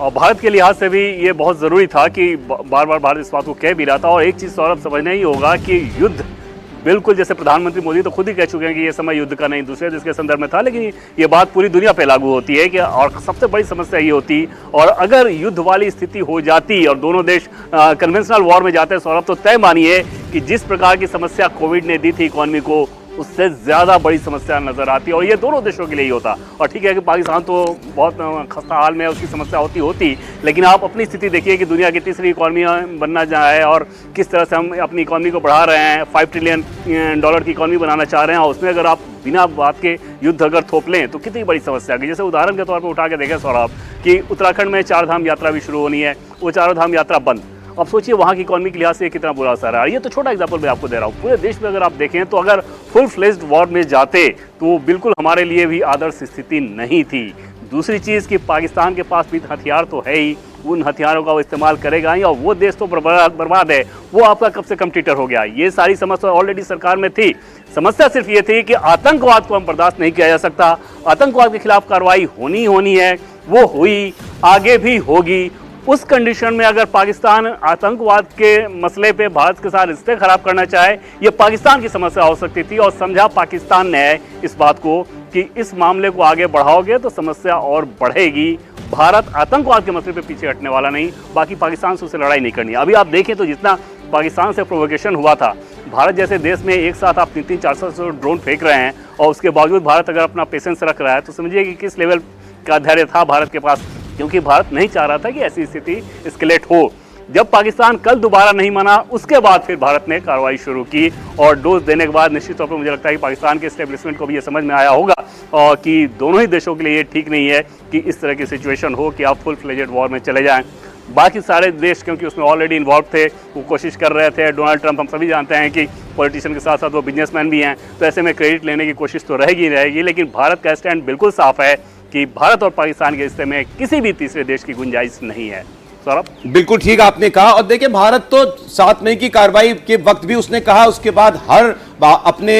और भारत के लिहाज से भी ये बहुत ज़रूरी था कि बार बार भारत इस बात को कह भी रहा था। और एक चीज़ सौरभ समझना ही होगा कि युद्ध, बिल्कुल जैसे प्रधानमंत्री मोदी तो खुद ही कह चुके हैं कि ये समय युद्ध का नहीं, दूसरे देश के संदर्भ में था, लेकिन ये बात पूरी दुनिया पे लागू होती है कि और सबसे बड़ी समस्या ये होती, और अगर युद्ध वाली स्थिति हो जाती और दोनों देश कन्वेंशनल वॉर में जाते सौरभ, तो तय मानिए कि जिस प्रकार की समस्या कोविड ने दी थी इकॉनमी को, उससे ज़्यादा बड़ी समस्या नज़र आती है। और ये दोनों देशों के लिए ही होता। और ठीक है कि पाकिस्तान तो बहुत खस्ता हाल में उसकी समस्या होती, लेकिन आप अपनी स्थिति देखिए कि दुनिया की तीसरी इकॉनमी बनना जाए और किस तरह से हम अपनी इकॉनमी को बढ़ा रहे हैं, $5 ट्रिलियन की इकॉनमी बनाना चाह रहे हैं, और उसमें अगर आप बिना बात के युद्ध अगर थोप लें तो कितनी बड़ी समस्या आएगी। जैसे उदाहरण के तौर पर उठा के देखें सौरभ कि उत्तराखंड में 4 धाम यात्रा भी शुरू होनी है, वो 4 धाम यात्रा बंद। अब सोचिए वहाँ की इकॉनमी के लिहाज से कितना बुरा असर है। ये तो छोटा एग्जाम्पल मैं आपको दे रहा हूँ। पूरे देश में अगर आप देखें तो अगर फुल फ्लेज्ड वॉर में जाते तो बिल्कुल हमारे लिए भी आदर्श स्थिति नहीं थी। दूसरी चीज़ कि पाकिस्तान के पास भी हथियार तो है ही, उन हथियारों का वो इस्तेमाल करेगा ही, और वो देश तो बर्बाद है, वो आपका कब से कंप्यूटर हो गया। ये सारी समस्या ऑलरेडी सरकार में थी। समस्या सिर्फ ये थी कि आतंकवाद को हम बर्दाश्त नहीं किया जा सकता, आतंकवाद के खिलाफ कार्रवाई होनी है, वो हुई, आगे भी होगी। उस कंडीशन में अगर पाकिस्तान आतंकवाद के मसले पे भारत के साथ रिश्ते खराब करना चाहे, ये पाकिस्तान की समस्या हो सकती थी। और समझा पाकिस्तान ने इस बात को कि इस मामले को आगे बढ़ाओगे तो समस्या और बढ़ेगी। भारत आतंकवाद के मसले पे पीछे हटने वाला नहीं, बाकी पाकिस्तान से उसे लड़ाई नहीं करनी। अभी आप देखें तो जितना पाकिस्तान से प्रोवोकेशन हुआ था, भारत जैसे देश में एक साथ आप 300 400 ड्रोन फेंक रहे हैं, और उसके बावजूद भारत अगर अपना पेशेंस रख रहा है, तो समझिए कि किस लेवल का धैर्य था भारत के पास, क्योंकि भारत नहीं चाह रहा था कि ऐसी स्थिति एस्केलेट हो। जब पाकिस्तान कल दोबारा नहीं माना, उसके बाद फिर भारत ने कार्रवाई शुरू की, और डोज देने के बाद निश्चित तौर पर मुझे लगता है कि पाकिस्तान के एस्टेब्लिशमेंट को भी ये समझ में आया होगा और कि दोनों ही देशों के लिए ये ठीक नहीं है कि इस तरह की सिचुएशन हो कि आप फुल फ्लेजेड वॉर में चले जाएं। बाकी सारे देश क्योंकि उसमें ऑलरेडी इन्वॉल्व थे, वो कोशिश कर रहे थे। डोनाल्ड ट्रंप हम सभी जानते हैं कि पॉलिटिशियन के साथ साथ वो बिजनेसमैन भी हैं, तो ऐसे में क्रेडिट लेने की कोशिश तो रहेगी। लेकिन भारत का स्टैंड बिल्कुल साफ है कि भारत और पाकिस्तान के रिश्ते में किसी भी तीसरे देश की गुंजाइश नहीं है। सौरभ, बिल्कुल ठीक आपने कहा। और देखिए, भारत तो 7 मई की कार्रवाई के वक्त भी उसने कहा, उसके बाद हर अपने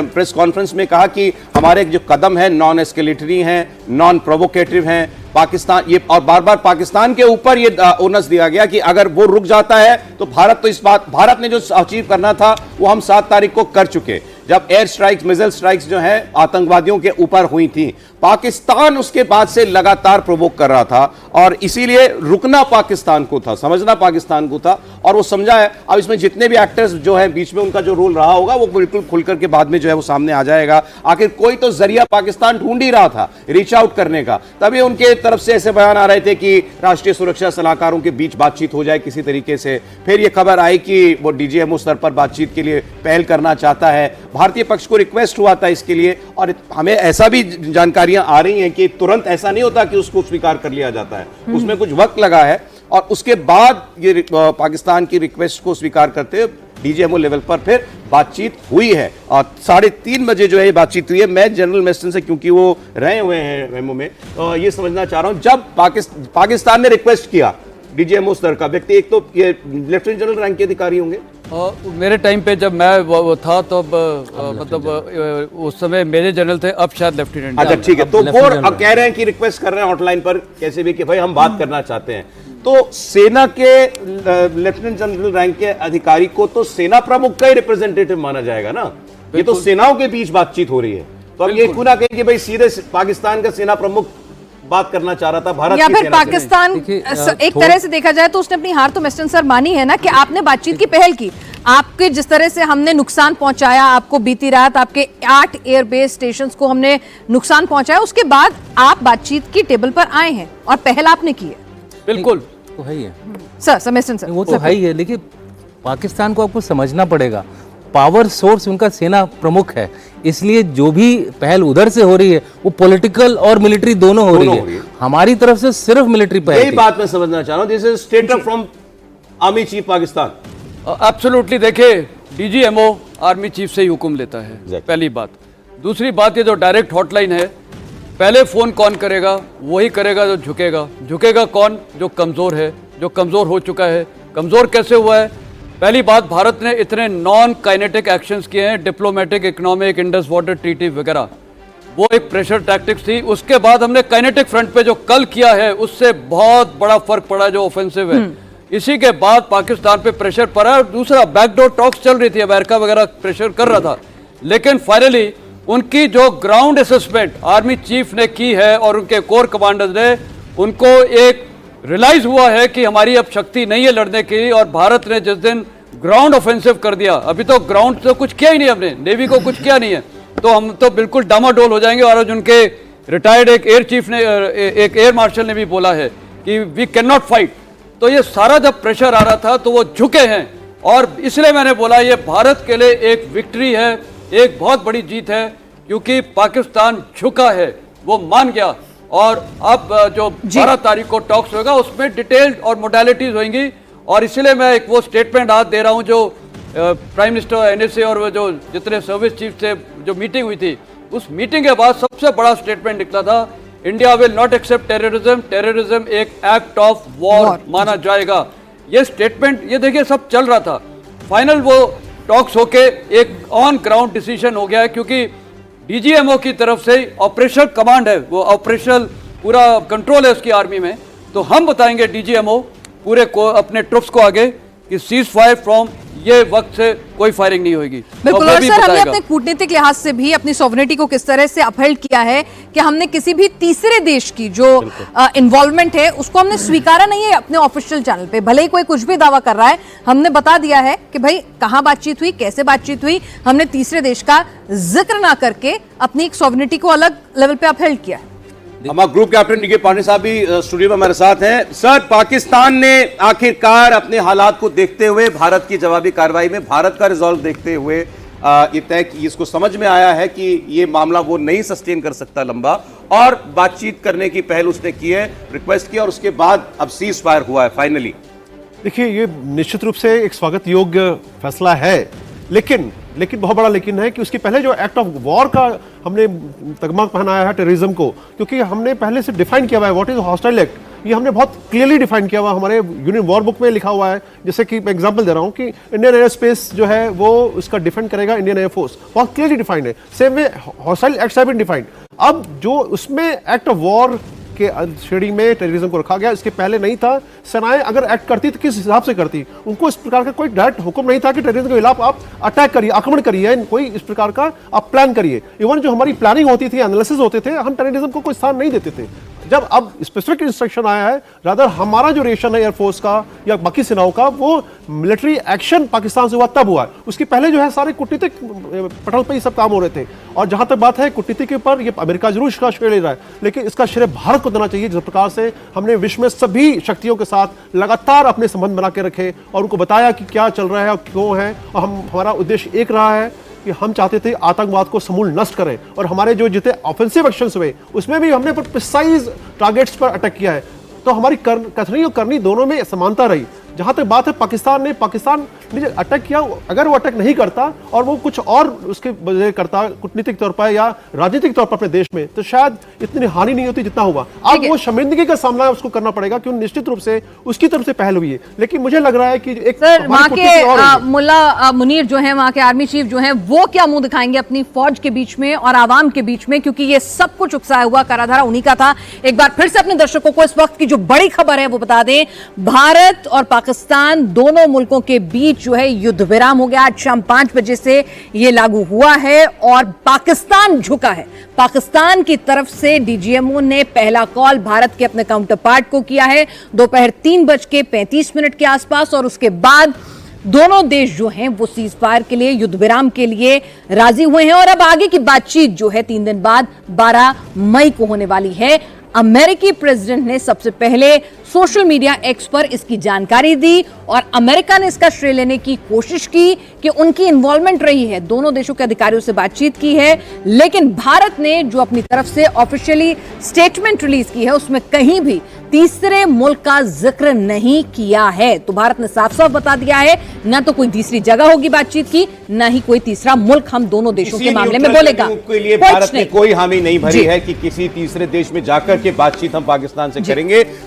प्रेस कॉन्फ्रेंस में कहा कि हमारे जो कदम है नॉन एस्केलेटरी हैं, नॉन प्रोवोकेटिव हैं। पाकिस्तान ये, और बार बार पाकिस्तान के ऊपर ये ओनस दिया गया कि अगर वो रुक जाता है तो भारत ने जो अचीव करना था वो हम 7 तारीख को कर चुके, जब एयर स्ट्राइक्स, मिसाइल स्ट्राइक्स जो है आतंकवादियों के ऊपर हुई थी। पाकिस्तान उसके बाद से लगातार प्रोवोक कर रहा था, और इसीलिए रुकना पाकिस्तान को था, समझना पाकिस्तान को था, और वो समझा है। अब इसमें जितने भी एक्टर्स जो है बीच में, उनका जो रोल रहा होगा वो बिल्कुल खुलकर के बाद में जो है वो सामने आ जाएगा। आखिर कोई तो जरिया पाकिस्तान ढूंढ ही रहा था रीच आउट करने का, तभी उनके तरफ से ऐसे बयान आ रहे थे कि राष्ट्रीय सुरक्षा सलाहकारों के बीच बातचीत हो जाए किसी तरीके से। फिर ये खबर आई कि वो डीजीएमओ स्तर पर बातचीत के लिए पहल करना चाहता है, भारतीय पक्ष को रिक्वेस्ट हुआ था इसके लिए। और हमें ऐसा भी जानकारियां आ रही हैं कि तुरंत ऐसा नहीं होता कि उसको स्वीकार कर लिया जाता है, उसमें कुछ वक्त लगा है, और उसके बाद ये पाकिस्तान की रिक्वेस्ट को स्वीकार करते हुए डीजीएमओ लेवल पर फिर बातचीत हुई है। और 3:30 बजे जो है ये बातचीत हुई है। मैं जनरल मेस्टन से, क्योंकि वो रहे हुए हैं रेमो में, ये समझना चाह रहा हूं, जब पाकिस्तान ने रिक्वेस्ट किया डीजीएमओ स्तर का व्यक्ति, एक तो ये लेफ्टिनेंट जनरल रैंक के अधिकारी होंगे। मेरे टाइम पे जब मैं वो था तो मतलब उस समय मेजर जनरल थे, अब शायद लेफ्टिनेंट। अच्छा, ठीक है। तो वो अब कह रहे हैं कि रिक्वेस्ट कर रहे हैं हॉटलाइन पर कैसे भी कि भाई हम बात करना चाहते हैं। तो सेना के लेफ्टिनेंट जनरल रैंक के अधिकारी को तो सेना प्रमुख का ही रिप्रेजेंटेटिव माना जाएगा ना, ये तो सेनाओं के बीच बातचीत हो रही है। तो अब ये क्यों ना कहें कि भाई सीधे पाकिस्तान का सेना प्रमुख बात करना चाह रहा था भारत या फिर पाकिस्तान। एक तरह से देखा जाए तो उसने अपनी हार तो मेस्टन सर मानी है ना, कि आपने बातचीत की पहल की। आपके जिस तरह से हमने नुकसान पहुंचाया, आपको बीती रात आपके 8 एयरबेस स्टेशंस को हमने नुकसान पहुंचाया, उसके बाद आप बातचीत की टेबल पर आए हैं और पहल आपने की है। बिल्कुल, तो है ही है सर मेस्टन सर, वो तो है ही है। लेकिन पाकिस्तान को आपको समझना पड़ेगा, पावर सोर्स उनका सेना प्रमुख है, इसलिए जो भी पहल उधर से हो रही है वो पॉलिटिकल और मिलिट्री दोनों हो रही है। हमारी तरफ से सिर्फ मिलिट्री पहल। यही बात मैं समझना चाह रहा हूं, this is statement from army chief Pakistan. Absolutely, देखिए डीजीएमओ आर्मी चीफ से ही हुक्म लेता है, पहली बात। दूसरी बात, ये जो डायरेक्ट हॉटलाइन है, पहले फोन कौन करेगा? वही करेगा जो झुकेगा। झुकेगा कौन? जो कमजोर है, जो कमजोर हो चुका है। कमजोर कैसे हुआ है? पहली बात, भारत ने इतने नॉन काइनेटिक एक्शंस किए हैं, diplomatic, economic, Indus water treaty वगैरह, वो एक प्रेशर टैक्टिक्स थी। उसके बाद हमने काइनेटिक फ्रंट पे जो कल किया है उससे बहुत बड़ा फर्क पड़ा, जो ऑफेंसिव है। इसी के बाद पाकिस्तान पे प्रेशर पड़ा। और दूसरा, बैकडोर टॉक्स चल रही थी, अमेरिका वगैरह प्रेशर कर रहा था, लेकिन फाइनली उनकी जो ग्राउंड असेसमेंट आर्मी चीफ ने की है और उनके कोर कमांडर्स ने, उनको एक रियलाइज हुआ है कि हमारी अब शक्ति नहीं है लड़ने की। और भारत ने जिस दिन ग्राउंड ऑफेंसिव कर दिया, अभी तो ग्राउंड तो कुछ किया ही नहीं, हमने नेवी को कुछ किया नहीं है, तो हम तो बिल्कुल डामाडोल हो जाएंगे। और आज उनके रिटायर्ड एक एयर चीफ ने, एक एयर मार्शल ने भी बोला है कि वी कैन नॉट फाइट। तो ये सारा जब प्रेशर आ रहा था तो वो झुके हैं, और इसलिए मैंने बोला ये भारत के लिए एक विक्ट्री है, एक बहुत बड़ी जीत है, क्योंकि पाकिस्तान झुका है, वो मान गया। और अब जो 12 तारीख को टॉक्स होगा उसमें डिटेल्ड और मोडालिटीज होंगी। और इसलिए मैं एक वो स्टेटमेंट आज दे रहा हूं जो प्राइम मिनिस्टर, एनएसए और वो जो जितने सर्विस चीफ से जो मीटिंग हुई थी, उस मीटिंग के बाद सबसे बड़ा स्टेटमेंट निकला था, India will not accept terrorism, terrorism एक एक्ट ऑफ वॉर माना जाएगा। ये स्टेटमेंट, ये देखिए सब चल रहा था, फाइनल वो टॉक्स होके एक ऑन ग्राउंड डिसीजन हो गया है, क्योंकि डीजीएमओ की तरफ से ऑपरेशनल कमांड है, वो ऑपरेशनल पूरा कंट्रोल है उसकी आर्मी में। तो हम बताएंगे डीजीएमओ पूरे को, अपने ट्रुप्स को आगे कि सीज फायर फ्रॉम ये वक्त से कोई फायरिंग नहीं होगी। बिल्कुल। और सर, हमने अपने कूटनीतिक लिहाज से भी अपनी सॉवरेनिटी को किस तरह से अपहेल्ड किया है कि हमने किसी भी तीसरे देश की जो इन्वॉल्वमेंट है उसको हमने स्वीकारा नहीं है अपने ऑफिशियल चैनल पे। भले ही कोई कुछ भी दावा कर रहा है, हमने बता दिया है कि भाई कहां बातचीत हुई, कैसे बातचीत हुई। हमने तीसरे देश का जिक्र ना करके अपनी एक सॉवरेनिटी को अलग लेवल पे अपहेल्ड किया है। हमारे ग्रुप कैप्टन डीके पांडे साहब भी स्टूडियो में हमारे साथ हैं। सर, पाकिस्तान ने आखिरकार अपने हालात को देखते हुए, भारत की जवाबी कार्रवाई में भारत का रिजॉल्व देखते हुए ये तय की, इसको समझ में आया है कि ये मामला वो नहीं सस्टेन कर सकता लंबा, और बातचीत करने की पहल उसने की है, रिक्वेस्ट की, और उसके बाद अब सीज फायर हुआ है फाइनली। देखिए, ये निश्चित रूप से एक स्वागत योग्य फैसला है, लेकिन बहुत बड़ा लेकिन है कि उसके पहले जो एक्ट ऑफ वॉर का हमने तगमा पहनाया है टेररिज्म को, क्योंकि हमने पहले से डिफाइन किया हुआ है व्हाट इज हॉस्टाइल एक्ट। ये हमने बहुत क्लियरली डिफाइन किया हुआ, हमारे यूनियन वॉर बुक में लिखा हुआ है। जैसे कि मैं एग्जांपल दे रहा हूँ कि इंडियन एयर स्पेस जो है वो उसका डिफेंड करेगा इंडियन एयरफोर्स, बहुत क्लियरली डिफाइंड है। Same way hostile acts have been defined. अब जो उसमें एक्ट ऑफ वॉर के श्रेणी में टेररिज्म को रखा गया, इसके पहले नहीं था। सेनाएं अगर एक्ट करती तो किस हिसाब से करती, उनको इस प्रकार का कोई डायरेक्ट हुक्म नहीं था कि टेररिज्म के खिलाफ आप अटैक करिए, आक्रमण करिए, कोई इस प्रकार का आप प्लान करिए। इवन जो हमारी प्लानिंग होती थी, एनालिसिस होते थे, हम टेररिज्म को कोई स्थान नहीं देते थे। जब अब स्पेसिफिक इंस्ट्रक्शन आया है, रादर हमारा जो रिएक्शन है एयरफोर्स का या बाकी सेनाओं का, वो मिलिट्री एक्शन पाकिस्तान से हुआ तब हुआ है। उसके पहले जो है सारे कूटनीतिक पटल पर ही सब काम हो रहे थे। और जहां तक बात है कूटनीति के ऊपर, ये अमेरिका जरूर इसका श्रेय ले रहा है, लेकिन इसका श्रेय भारत को देना चाहिए। जिस प्रकार से हमने विश्व में सभी शक्तियों के साथ लगातार अपने संबंध बना के रखे और उनको बताया कि क्या चल रहा है और क्यों है, और हमारा उद्देश्य एक रहा है कि हम चाहते थे आतंकवाद को समूल नष्ट करें। और हमारे जो जितने ऑफेंसिव एक्शंस हुए उसमें भी हमने प्रिसाइज टारगेट्स पर अटैक किया है। तो हमारी कथनी और करनी दोनों में समानता रही। जहां तक बात है पाकिस्तान ने जो अटैक किया, अगर वो अटैक नहीं करता और वो कुछ और उसके वजह करता कूटनीतिक तौर पर या राजनीतिक तौर पर अपने देश में, तो शायद इतनी हानि नहीं होती जितना हुआ। अब वो शर्मिंदगी का सामना उसको करना पड़ेगा, क्योंकि निश्चित रूप से उसकी तरफ से पहल हुई है। लेकिन मुझे लग रहा है कि एक वहाँ के मुल्ला मुनीर जो है, वहाँ के आर्मी चीफ जो है, वो क्या मुंह दिखाएंगे अपनी फौज के बीच में और आवाम के बीच में, क्योंकि ये सब कुछ उकसाया हुआ कराधारा उन्हीं का था। एक बार फिर से अपने दर्शकों को इस वक्त की जो बड़ी खबर है वो बता दें। भारत और पाकिस्तान दोनों मुल्कों के बीच जो है युद्ध विराम हो गया। आज शाम 5 बजे से ये लागू हुआ है और पाकिस्तान झुका है। पाकिस्तान की तरफ से डीजीएमओ ने पहला कॉल भारत के अपने काउंटर पार्ट को किया है दोपहर 3:35 के आसपास, और उसके बाद दोनों देश जो हैं वो सीज फायर के लिए, युद्ध विराम के लिए राजी हुए हैं। और अब आगे की बातचीत जो है 3 दिन बाद 12 मई को होने वाली है। अमेरिकी प्रेसिडेंट ने सबसे पहले सोशल मीडिया एक्स पर इसकी जानकारी दी और अमेरिका ने इसका श्रेय लेने की कोशिश की कि उनकी इन्वॉल्वमेंट रही है, दोनों देशों के अधिकारियों से बातचीत की है। लेकिन भारत ने जो अपनी तरफ से ऑफिशियली स्टेटमेंट रिलीज की है उसमें कहीं भी तीसरे मुल्क का जिक्र नहीं किया है। तो भारत ने साफ साफ बता दिया है, ना तो कोई तीसरी जगह होगी बातचीत की, ना ही कोई तीसरा मुल्क हम दोनों देशों के मामले में बोलेगा। के लिए भारत ने कोई हामी नहीं भरी है कि किसी तीसरे देश में जाकर के बातचीत हम पाकिस्तान से करेंगे।